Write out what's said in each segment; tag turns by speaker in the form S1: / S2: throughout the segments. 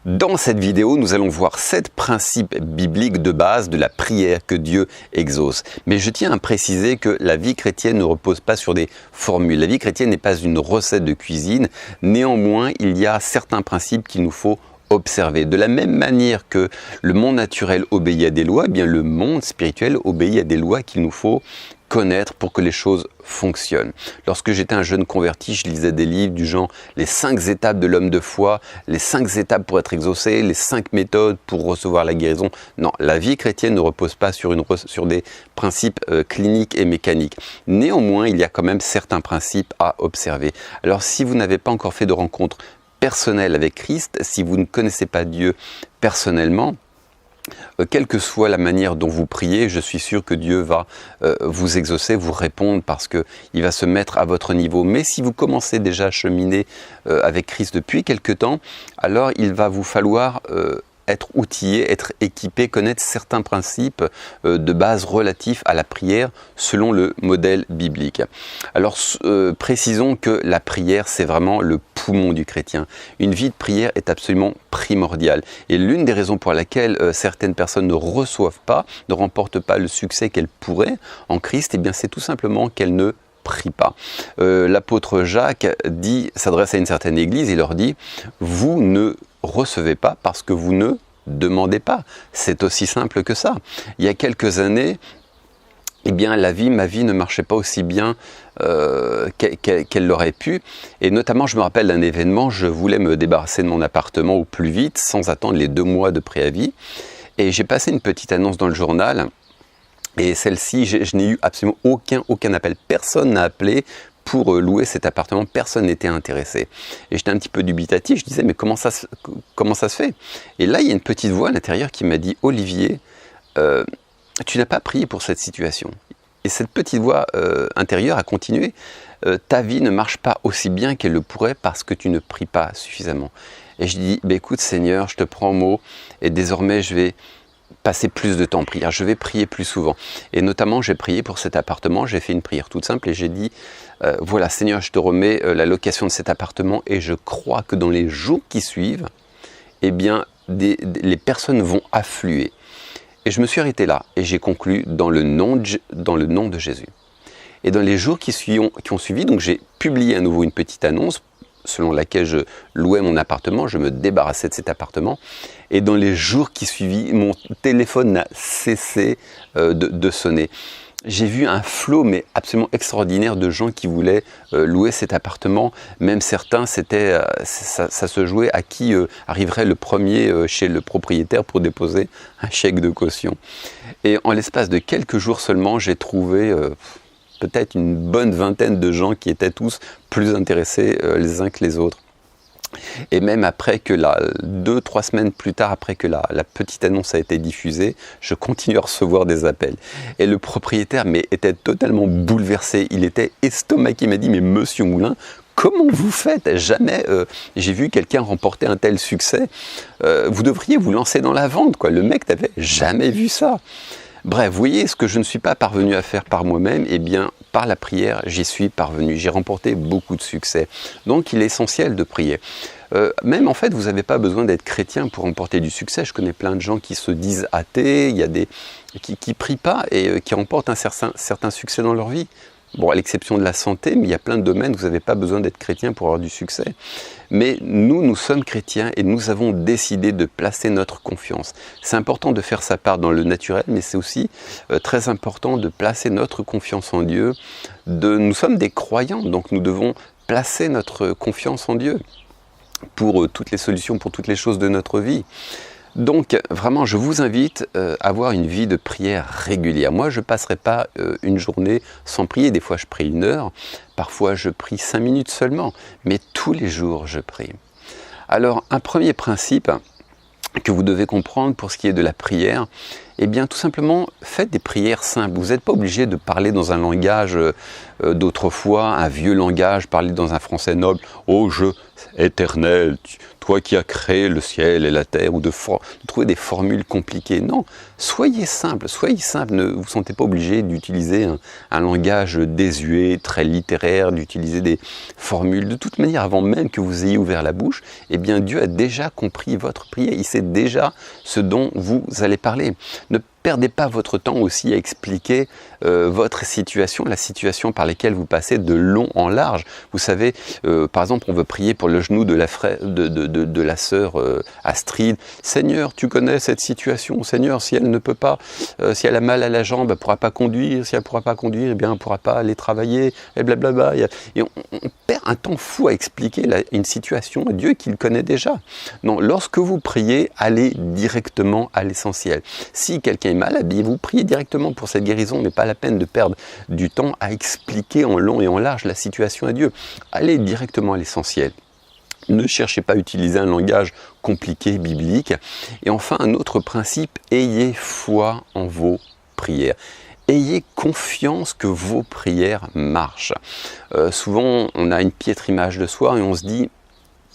S1: Dans cette vidéo, nous allons voir 7 principes bibliques de base de la prière que Dieu exauce. Mais je tiens à préciser que la vie chrétienne ne repose pas sur des formules. La vie chrétienne n'est pas une recette de cuisine. Néanmoins, il y a certains principes qu'il nous faut observer. De la même manière que le monde naturel obéit à des lois, eh bien le monde spirituel obéit à des lois qu'il nous faut connaître pour que les choses fonctionnent. Lorsque j'étais un jeune converti, je lisais des livres du genre les 5 étapes de l'homme de foi, les 5 étapes pour être exaucé, les 5 méthodes pour recevoir la guérison. Non, la vie chrétienne ne repose pas sur des principes cliniques et mécaniques. Néanmoins, il y a quand même certains principes à observer. Alors si vous n'avez pas encore fait de rencontre personnelle avec Christ, si vous ne connaissez pas Dieu personnellement, quelle que soit la manière dont vous priez, je suis sûr que Dieu va vous exaucer, vous répondre parce qu'il va se mettre à votre niveau. Mais si vous commencez déjà à cheminer avec Christ depuis quelque temps, alors il va vous falloir être outillé, être équipé, connaître certains principes de base relatifs à la prière selon le modèle biblique. Alors précisons que la prière, c'est vraiment le poumon du chrétien. Une vie de prière est absolument primordiale. Et l'une des raisons pour laquelle certaines personnes ne reçoivent pas, ne remportent pas le succès qu'elles pourraient en Christ, eh bien c'est tout simplement qu'elles ne prient pas. L'apôtre Jacques s'adresse à une certaine église et leur dit « Vous ne recevez pas parce que vous ne demandez pas ». C'est aussi simple que ça. Il y a quelques années, eh bien, ma vie ne marchait pas aussi bien qu'elle l'aurait pu. Et notamment, je me rappelle d'un événement, je voulais me débarrasser de mon appartement au plus vite, sans attendre les 2 mois de préavis. Et j'ai passé une petite annonce dans le journal. Et celle-ci, je n'ai eu absolument aucun appel. Personne n'a appelé pour louer cet appartement, personne n'était intéressé. Et j'étais un petit peu dubitatif, je disais, mais comment ça se fait? Et là, il y a une petite voix à l'intérieur qui m'a dit, Olivier, tu n'as pas prié pour cette situation. Et cette petite voix intérieure a continué, ta vie ne marche pas aussi bien qu'elle le pourrait parce que tu ne pries pas suffisamment. Et je dis, écoute Seigneur, je te prends au mot, et désormais je vais passer plus de temps en prière, je vais prier plus souvent. Et notamment, j'ai prié pour cet appartement, j'ai fait une prière toute simple et j'ai dit, voilà Seigneur, je te remets la location de cet appartement et je crois que dans les jours qui suivent, eh bien, les personnes vont affluer. Et je me suis arrêté là et j'ai conclu dans le nom de Jésus. Et dans les jours qui ont suivi, donc j'ai publié à nouveau une petite annonce selon laquelle je louais mon appartement, je me débarrassais de cet appartement. Et dans les jours qui suivirent, mon téléphone n'a cessé de sonner. J'ai vu un flot mais absolument extraordinaire de gens qui voulaient louer cet appartement. Même certains, ça se jouait à qui arriverait le premier chez le propriétaire pour déposer un chèque de caution. Et en l'espace de quelques jours seulement, j'ai trouvé peut-être une bonne vingtaine de gens qui étaient tous plus intéressés les uns que les autres. Et même après que 2-3 semaines plus tard, après que la petite annonce a été diffusée, je continue à recevoir des appels. Et le propriétaire était totalement bouleversé, il était estomaqué, il m'a dit « Mais monsieur Moulin, comment vous faites? Jamais j'ai vu quelqu'un remporter un tel succès. Vous devriez vous lancer dans la vente, quoi. Le mec n'avait jamais vu ça. » Bref, vous voyez, ce que je ne suis pas parvenu à faire par moi-même, eh bien, par la prière, j'y suis parvenu. J'ai remporté beaucoup de succès. Donc, il est essentiel de prier. Même, en fait, vous n'avez pas besoin d'être chrétien pour remporter du succès. Je connais plein de gens qui se disent athées, il y a qui ne prient pas et qui remportent un certain succès dans leur vie. Bon, à l'exception de la santé, mais il y a plein de domaines où vous n'avez pas besoin d'être chrétien pour avoir du succès. Mais nous sommes chrétiens et nous avons décidé de placer notre confiance. C'est important de faire sa part dans le naturel, mais c'est aussi très important de placer notre confiance en Dieu. Nous sommes des croyants, donc nous devons placer notre confiance en Dieu pour toutes les solutions, pour toutes les choses de notre vie. Donc, vraiment, je vous invite à avoir une vie de prière régulière. Moi, je ne passerai pas une journée sans prier. Des fois, je prie 1 heure. Parfois, je prie 5 minutes seulement. Mais tous les jours, je prie. Alors, un premier principe que vous devez comprendre pour ce qui est de la prière, eh bien, tout simplement, faites des prières simples. Vous n'êtes pas obligé de parler dans un langage d'autrefois, un vieux langage, parler dans un français noble. « Oh, je éternel, toi qui as créé le ciel et la terre, ou de trouver des formules compliquées. Non, soyez simple, ne vous sentez pas obligé d'utiliser un langage désuet, très littéraire, d'utiliser des formules. De toute manière, avant même que vous ayez ouvert la bouche, eh bien Dieu a déjà compris votre prière, il sait déjà ce dont vous allez parler. Ne perdez pas votre temps aussi à expliquer votre situation, la situation par laquelle vous passez de long en large. Vous savez, par exemple, on veut prier pour le genou de la sœur Astrid. Seigneur, tu connais cette situation. Seigneur, si elle ne peut pas, si elle a mal à la jambe, elle ne pourra pas conduire. Si elle ne pourra pas conduire, eh bien, elle ne pourra pas aller travailler. Et blablabla. Et on perd un temps fou à expliquer une situation à Dieu qu'il connaît déjà. Non, lorsque vous priez, allez directement à l'essentiel. Si quelqu'un est malade, vous priez directement pour cette guérison, mais pas la peine de perdre du temps à expliquer en long et en large la situation à Dieu. Allez directement à l'essentiel. Ne cherchez pas à utiliser un langage compliqué, biblique. Et enfin, un autre principe, ayez foi en vos prières. Ayez confiance que vos prières marchent. Souvent, on a une piètre image de soi et on se dit,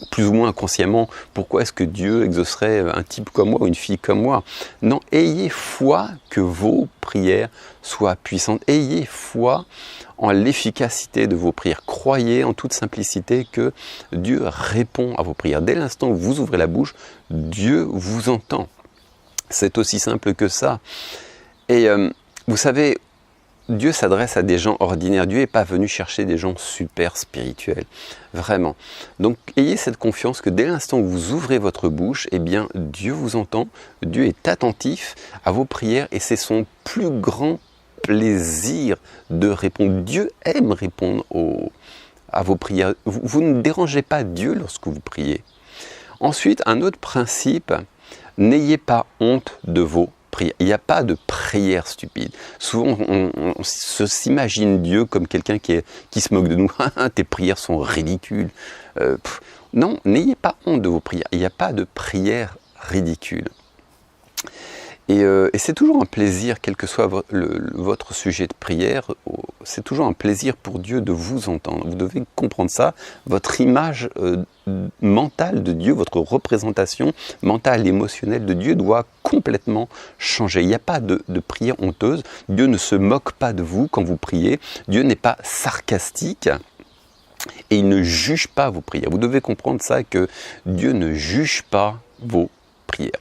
S1: plus ou moins inconsciemment, pourquoi est-ce que Dieu exaucerait un type comme moi ou une fille comme moi? Non, ayez foi que vos prières soient puissantes. Ayez foi en l'efficacité de vos prières. Croyez en toute simplicité que Dieu répond à vos prières. Dès l'instant où vous ouvrez la bouche, Dieu vous entend. C'est aussi simple que ça. Et vous savez, Dieu s'adresse à des gens ordinaires. Dieu n'est pas venu chercher des gens super spirituels. Vraiment. Donc, ayez cette confiance que dès l'instant où vous ouvrez votre bouche, eh bien, Dieu vous entend. Dieu est attentif à vos prières et c'est son plus grand plaisir de répondre. Dieu aime répondre à vos prières. Vous ne dérangez pas Dieu lorsque vous priez. Ensuite, un autre principe, n'ayez pas honte de vos prières. Il n'y a pas de prière stupide. Souvent, on s'imagine Dieu comme quelqu'un qui se moque de nous. Tes prières sont ridicules. Non, n'ayez pas honte de vos prières. Il n'y a pas de prière ridicule. Et c'est toujours un plaisir, quel que soit votre sujet de prière, c'est toujours un plaisir pour Dieu de vous entendre. Vous devez comprendre ça. Votre image mentale de Dieu, votre représentation mentale, émotionnelle de Dieu doit complètement changer. Il n'y a pas de prière honteuse. Dieu ne se moque pas de vous quand vous priez. Dieu n'est pas sarcastique. Et il ne juge pas vos prières. Vous devez comprendre ça, que Dieu ne juge pas vos prières.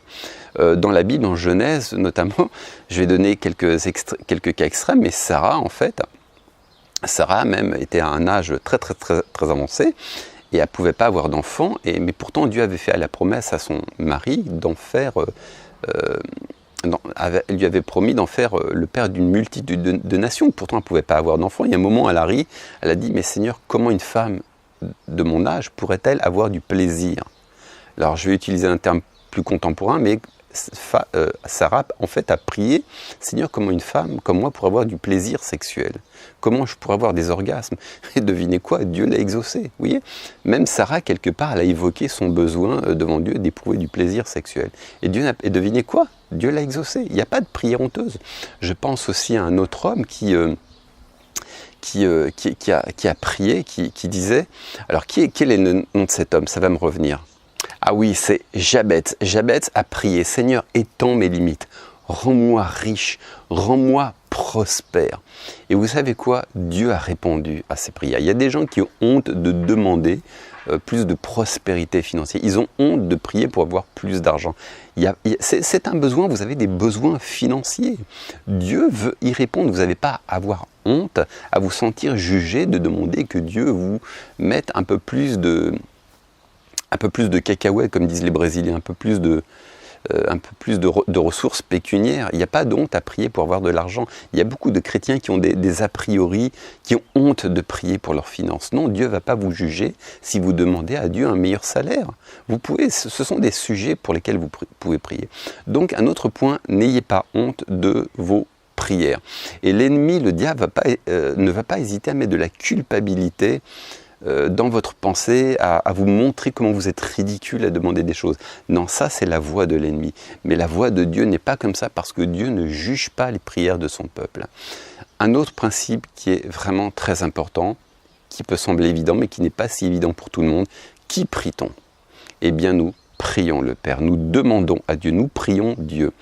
S1: Dans la Bible, en Genèse notamment, je vais donner quelques cas extrêmes, mais Sarah, en fait, Sarah même était à un âge très avancé, et elle ne pouvait pas avoir d'enfant, mais pourtant Dieu avait fait la promesse à son mari d'en faire, lui avait promis d'en faire le père d'une multitude de nations. Pourtant elle ne pouvait pas avoir d'enfant. Il y a un moment, elle a dit, mais Seigneur, comment une femme de mon âge pourrait-elle avoir du plaisir? Alors je vais utiliser un terme plus contemporain, mais Sarah, en fait, a prié, Seigneur, comment une femme comme moi pourrait avoir du plaisir sexuel? Comment je pourrais avoir des orgasmes? Et devinez quoi? Dieu l'a exaucé. Vous voyez? Même Sarah, quelque part, elle a évoqué son besoin devant Dieu d'éprouver du plaisir sexuel. Et devinez quoi? Dieu l'a exaucé. Il n'y a pas de prière honteuse. Je pense aussi à un autre homme qui a prié, qui disait... Alors, quel est le nom de cet homme? Ça va me revenir. Ah oui, c'est Jabez. Jabez a prié, Seigneur, étends mes limites, rends-moi riche, rends-moi prospère. Et vous savez quoi? Dieu a répondu à ces prières. Il y a des gens qui ont honte de demander plus de prospérité financière. Ils ont honte de prier pour avoir plus d'argent. C'est un besoin, vous avez des besoins financiers. Dieu veut y répondre. Vous n'avez pas à avoir honte, à vous sentir jugé de demander que Dieu vous mette un peu plus de cacahuètes, comme disent les Brésiliens, un peu plus de ressources pécuniaires. Il n'y a pas de honte à prier pour avoir de l'argent. Il y a beaucoup de chrétiens qui ont des a priori, qui ont honte de prier pour leurs finances. Non, Dieu ne va pas vous juger si vous demandez à Dieu un meilleur salaire. Ce sont des sujets pour lesquels vous pouvez prier. Donc, un autre point, n'ayez pas honte de vos prières. Et l'ennemi, le diable, ne va pas hésiter à mettre de la culpabilité dans votre pensée, à vous montrer comment vous êtes ridicule à demander des choses. Non, ça c'est la voie de l'ennemi. Mais la voie de Dieu n'est pas comme ça, parce que Dieu ne juge pas les prières de son peuple. Un autre principe qui est vraiment très important, qui peut sembler évident, mais qui n'est pas si évident pour tout le monde, qui prie-t-on? Eh bien, nous prions le Père, nous demandons à Dieu, nous prions Dieu.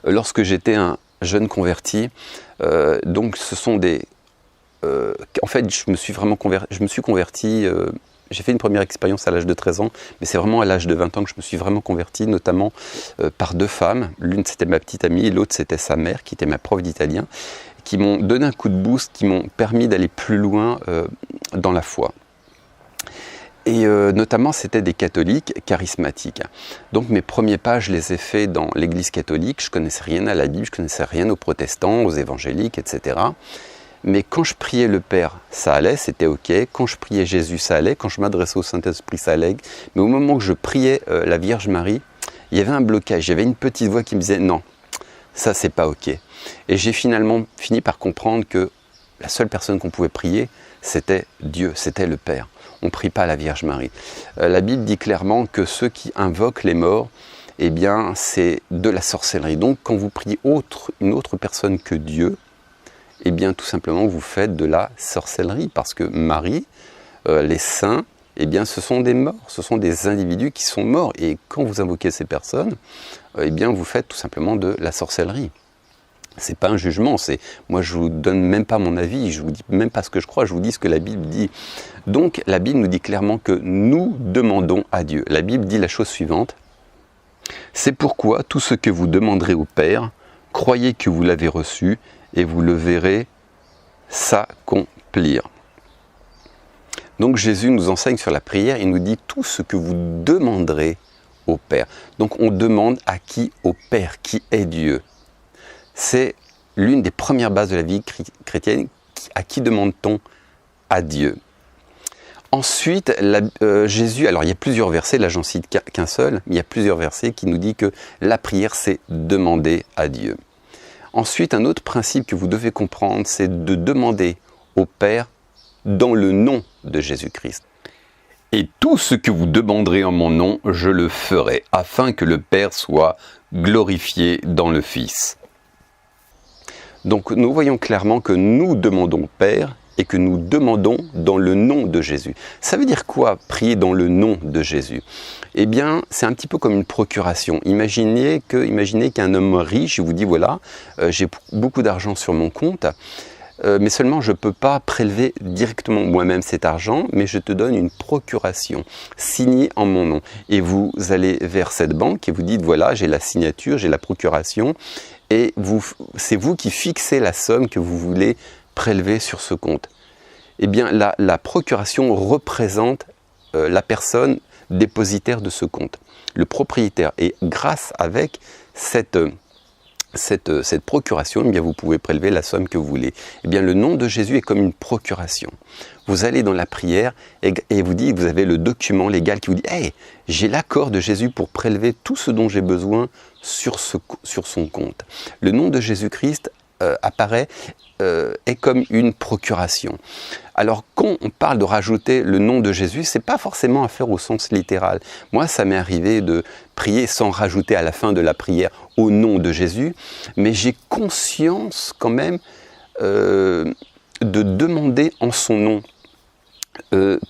S1: Lorsque j'étais un jeune converti, donc ce sont des... en fait, je me suis converti, j'ai fait une première expérience à l'âge de 13 ans, mais c'est vraiment à l'âge de 20 ans que je me suis vraiment converti, notamment par deux femmes. L'une, c'était ma petite amie, et l'autre, c'était sa mère, qui était ma prof d'italien, qui m'ont donné un coup de boost, qui m'ont permis d'aller plus loin dans la foi. Et notamment, c'était des catholiques charismatiques. Donc mes premiers pas, je les ai faits dans l'église catholique. Je ne connaissais rien à la Bible, je ne connaissais rien aux protestants, aux évangéliques, etc. Mais quand je priais le Père, ça allait, c'était OK. Quand je priais Jésus, ça allait. Quand je m'adressais au Saint-Esprit, ça allait. Mais au moment où je priais la Vierge Marie, il y avait un blocage. Il y avait une petite voix qui me disait « Non, ça, c'est pas OK ». Et j'ai finalement fini par comprendre que la seule personne qu'on pouvait prier, c'était Dieu, c'était le Père. On ne prie pas la Vierge Marie. La Bible dit clairement que ceux qui invoquent les morts, eh bien, c'est de la sorcellerie. Donc, quand vous priez une autre personne que Dieu, eh bien, tout simplement, vous faites de la sorcellerie. Parce que Marie, les saints, eh bien, ce sont des morts, ce sont des individus qui sont morts. Et quand vous invoquez ces personnes, eh bien, vous faites tout simplement de la sorcellerie. C'est pas un jugement, moi je vous donne même pas mon avis, je vous dis même pas ce que je crois, je vous dis ce que la Bible dit. Donc la Bible nous dit clairement que nous demandons à Dieu. La Bible dit la chose suivante: c'est pourquoi tout ce que vous demanderez au Père, croyez que vous l'avez reçu et vous le verrez s'accomplir. Donc Jésus nous enseigne sur la prière, il nous dit tout ce que vous demanderez au Père. Donc on demande à qui? Au Père, qui est Dieu. C'est l'une des premières bases de la vie chrétienne. À qui demande-t-on? À Dieu. Ensuite, Jésus, alors il y a plusieurs versets, là j'en cite qu'un seul, mais il y a plusieurs versets qui nous disent que la prière, c'est demander à Dieu. Ensuite, un autre principe que vous devez comprendre, c'est de demander au Père dans le nom de Jésus-Christ. Et tout ce que vous demanderez en mon nom, je le ferai, afin que le Père soit glorifié dans le Fils. Donc nous voyons clairement que nous demandons au Père et que nous demandons dans le nom de Jésus. Ça veut dire quoi, prier dans le nom de Jésus? Eh bien, c'est un petit peu comme une procuration. Imaginez qu'un homme riche vous dit, voilà, j'ai beaucoup d'argent sur mon compte, mais seulement je ne peux pas prélever directement moi-même cet argent, mais je te donne une procuration signée en mon nom. Et vous allez vers cette banque et vous dites, voilà, j'ai la signature, j'ai la procuration, et c'est vous qui fixez la somme que vous voulez prélever sur ce compte. Eh bien, la procuration représente la personne dépositaire de ce compte, le propriétaire. Et grâce avec cette procuration, eh bien, vous pouvez prélever la somme que vous voulez. Eh bien, le nom de Jésus est comme une procuration. Vous allez dans la prière et vous dites, vous avez le document légal qui vous dit, hey, j'ai l'accord de Jésus pour prélever tout ce dont j'ai besoin sur son compte. Le nom de Jésus-Christ apparaît est comme une procuration. Alors quand on parle de rajouter le nom de Jésus, c'est pas forcément à faire au sens littéral. Moi, ça m'est arrivé de prier sans rajouter à la fin de la prière au nom de Jésus, mais j'ai conscience quand même de demander en son nom.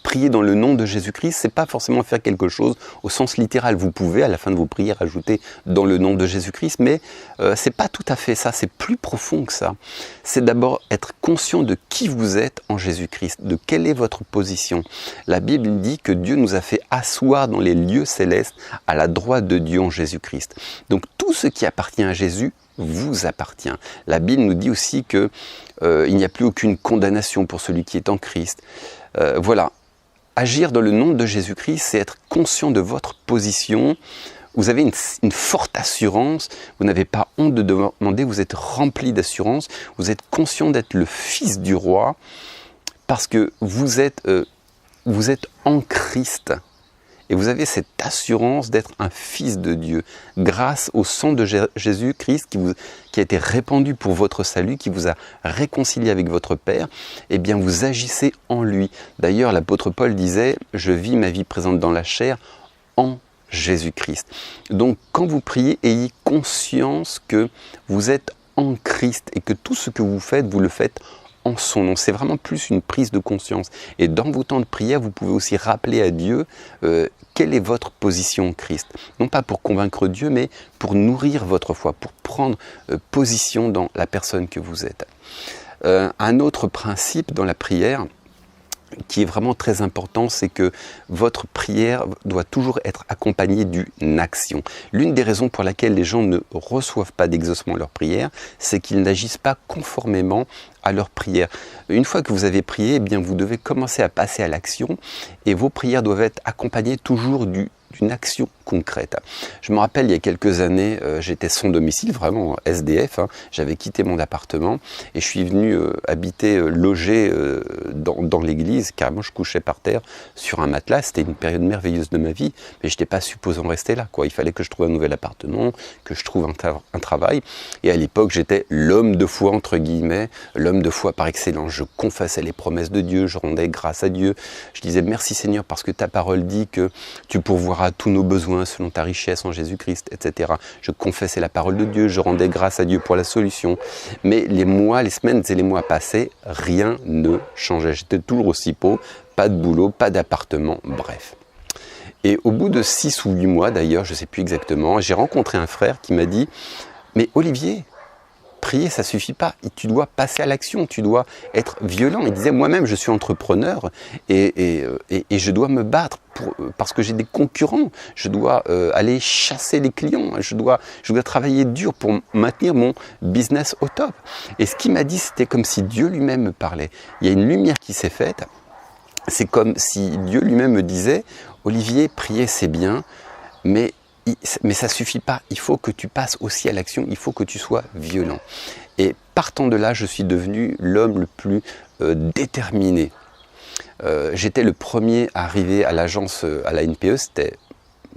S1: Prier dans le nom de Jésus-Christ, c'est pas forcément faire quelque chose au sens littéral. Vous pouvez à la fin de vos prières ajouter dans le nom de Jésus-Christ, mais c'est pas tout à fait ça, c'est plus profond que ça. C'est d'abord être conscient de qui vous êtes en Jésus-Christ, de quelle est votre position. La Bible dit que Dieu nous a fait asseoir dans les lieux célestes à la droite de Dieu en Jésus-Christ. Donc tout ce qui appartient à Jésus vous appartient. La Bible nous dit aussi que il n'y a plus aucune condamnation pour celui qui est en Christ. Voilà, agir dans le nom de Jésus-Christ, c'est être conscient de votre position. Vous avez une forte assurance, vous n'avez pas honte de demander, vous êtes rempli d'assurance, vous êtes conscient d'être le fils du roi, parce que vous êtes en Christ. Et vous avez cette assurance d'être un fils de Dieu, grâce au sang de Jésus-Christ qui a été répandu pour votre salut, qui vous a réconcilié avec votre Père. Eh bien, vous agissez en lui. D'ailleurs, l'apôtre Paul disait « Je vis ma vie présente dans la chair en Jésus-Christ ». Donc, quand vous priez, ayez conscience que vous êtes en Christ et que tout ce que vous faites le faites en son nom. C'est vraiment plus une prise de conscience. Et dans vos temps de prière, vous pouvez aussi rappeler à Dieu quelle est votre position en Christ. Non pas pour convaincre Dieu, mais pour nourrir votre foi, pour prendre position dans la personne que vous êtes. Un autre principe dans la prière, qui est vraiment très important, c'est que votre prière doit toujours être accompagnée d'une action. L'une des raisons pour laquelle les gens ne reçoivent pas d'exaucement à leur prière, c'est qu'ils n'agissent pas conformément à leur prière. Une fois que vous avez prié, eh bien, vous devez commencer à passer à l'action et vos prières doivent être accompagnées toujours d'une action concrète. Je me rappelle, il y a quelques années, j'étais sans domicile, vraiment SDF, j'avais quitté mon appartement et je suis venu habiter, loger dans l'église. Carrément, je couchais par terre sur un matelas. C'était une période merveilleuse de ma vie, mais je n'étais pas supposé en rester là, quoi. Il fallait que je trouve un nouvel appartement, que je trouve un travail. Et à l'époque, j'étais l'homme de foi, entre guillemets, l'homme de foi par excellence. Je confessais les promesses de Dieu, je rendais grâce à Dieu. Je disais merci Seigneur parce que ta parole dit que tu pourvoiras tous nos besoins selon ta richesse en Jésus-Christ, etc. Je confessais la parole de Dieu, je rendais grâce à Dieu pour la solution. Mais les mois, les semaines et les mois passaient, rien ne changeait. J'étais toujours aussi pauvre, pas de boulot, pas d'appartement, bref. Et au bout de 6 ou 8 mois d'ailleurs, je ne sais plus exactement, j'ai rencontré un frère qui m'a dit « Mais Olivier, prier, ça suffit pas. Tu dois passer à l'action, tu dois être violent. » Il disait, moi-même, je suis entrepreneur et je dois me battre parce que j'ai des concurrents. Je dois aller chasser les clients. Je dois travailler dur pour maintenir mon business au top. Et ce qu'il m'a dit, c'était comme si Dieu lui-même me parlait. Il y a une lumière qui s'est faite. C'est comme si Dieu lui-même me disait, Olivier, prier, c'est bien, mais ça ne suffit pas, il faut que tu passes aussi à l'action, il faut que tu sois violent. Et partant de là, je suis devenu l'homme le plus déterminé. J'étais le premier à arriver à l'agence, à la NPE, c'était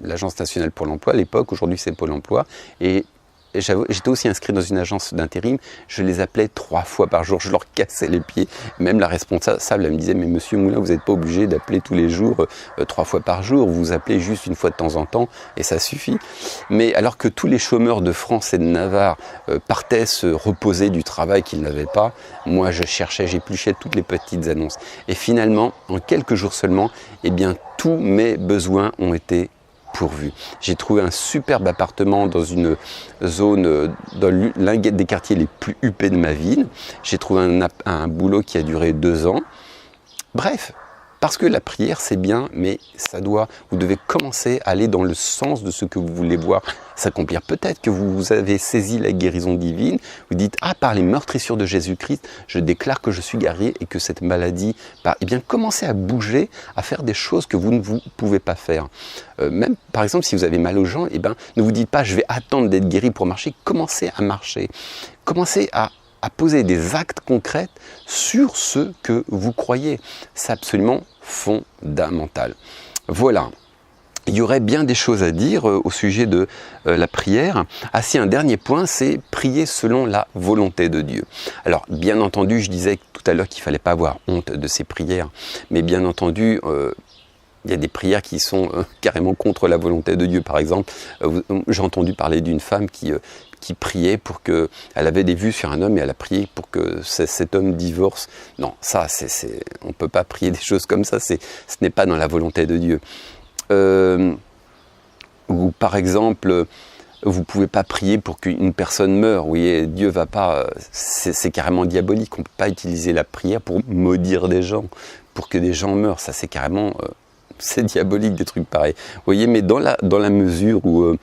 S1: l'Agence nationale pour l'emploi à l'époque, aujourd'hui c'est Pôle emploi, et j'étais aussi inscrit dans une agence d'intérim, je les appelais 3 fois par jour, je leur cassais les pieds. Même la responsable, elle me disait, mais monsieur Moulin, vous n'êtes pas obligé d'appeler tous les jours, 3 fois par jour, vous appelez juste une fois de temps en temps, et ça suffit. Mais alors que tous les chômeurs de France et de Navarre partaient se reposer du travail qu'ils n'avaient pas, moi je cherchais, j'épluchais toutes les petites annonces. Et finalement, en quelques jours seulement, eh bien, tous mes besoins ont été pourvu. J'ai trouvé un superbe appartement dans une zone, dans l'un des quartiers les plus huppés de ma ville. J'ai trouvé un boulot qui a duré 2 ans. Bref, parce que la prière c'est bien, mais vous devez commencer à aller dans le sens de ce que vous voulez voir s'accomplir. Peut-être que vous avez saisi la guérison divine, vous dites, ah, par les meurtrissures de Jésus-Christ, je déclare que je suis guéri et que cette maladie, eh bien, commencez à bouger, à faire des choses que vous ne pouvez pas faire. Même, par exemple, si vous avez mal aux jambes, eh bien, ne vous dites pas, je vais attendre d'être guéri pour marcher, commencez à marcher. Commencez à poser des actes concrets sur ce que vous croyez. C'est absolument fondamental. Voilà. Il y aurait bien des choses à dire au sujet de la prière. Ah si, un dernier point, c'est prier selon la volonté de Dieu. Alors, bien entendu, je disais tout à l'heure qu'il ne fallait pas avoir honte de ces prières, mais bien entendu, il y a des prières qui sont carrément contre la volonté de Dieu. Par exemple, j'ai entendu parler d'une femme qui priait pour que, elle avait des vues sur un homme et elle a prié pour que cet homme divorce. Non, ça, on ne peut pas prier des choses comme ça, ce n'est pas dans la volonté de Dieu. Ou par exemple, vous ne pouvez pas prier pour qu'une personne meure. Oui, Dieu va pas, c'est carrément diabolique. On ne peut pas utiliser la prière pour maudire des gens, pour que des gens meurent. Ça, c'est carrément, c'est diabolique des trucs pareils. Vous voyez, mais dans la mesure où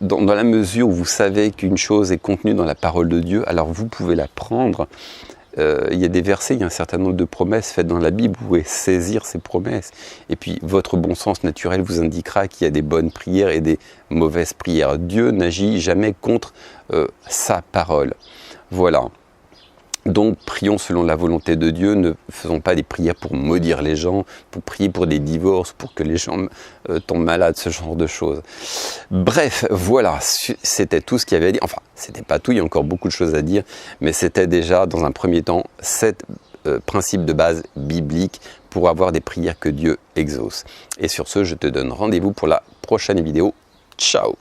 S1: dans la mesure où vous savez qu'une chose est contenue dans la parole de Dieu, alors vous pouvez la prendre. Il y a des versets, il y a un certain nombre de promesses faites dans la Bible, vous pouvez saisir ces promesses. Et puis votre bon sens naturel vous indiquera qu'il y a des bonnes prières et des mauvaises prières. Dieu n'agit jamais contre sa parole. Voilà. Donc prions selon la volonté de Dieu, ne faisons pas des prières pour maudire les gens, pour prier pour des divorces, pour que les gens tombent malades, ce genre de choses. Bref, voilà, c'était tout ce qu'il y avait à dire. Enfin, c'était pas tout, il y a encore beaucoup de choses à dire, mais c'était déjà dans un premier temps 7 principes de base bibliques pour avoir des prières que Dieu exauce. Et sur ce, je te donne rendez-vous pour la prochaine vidéo. Ciao!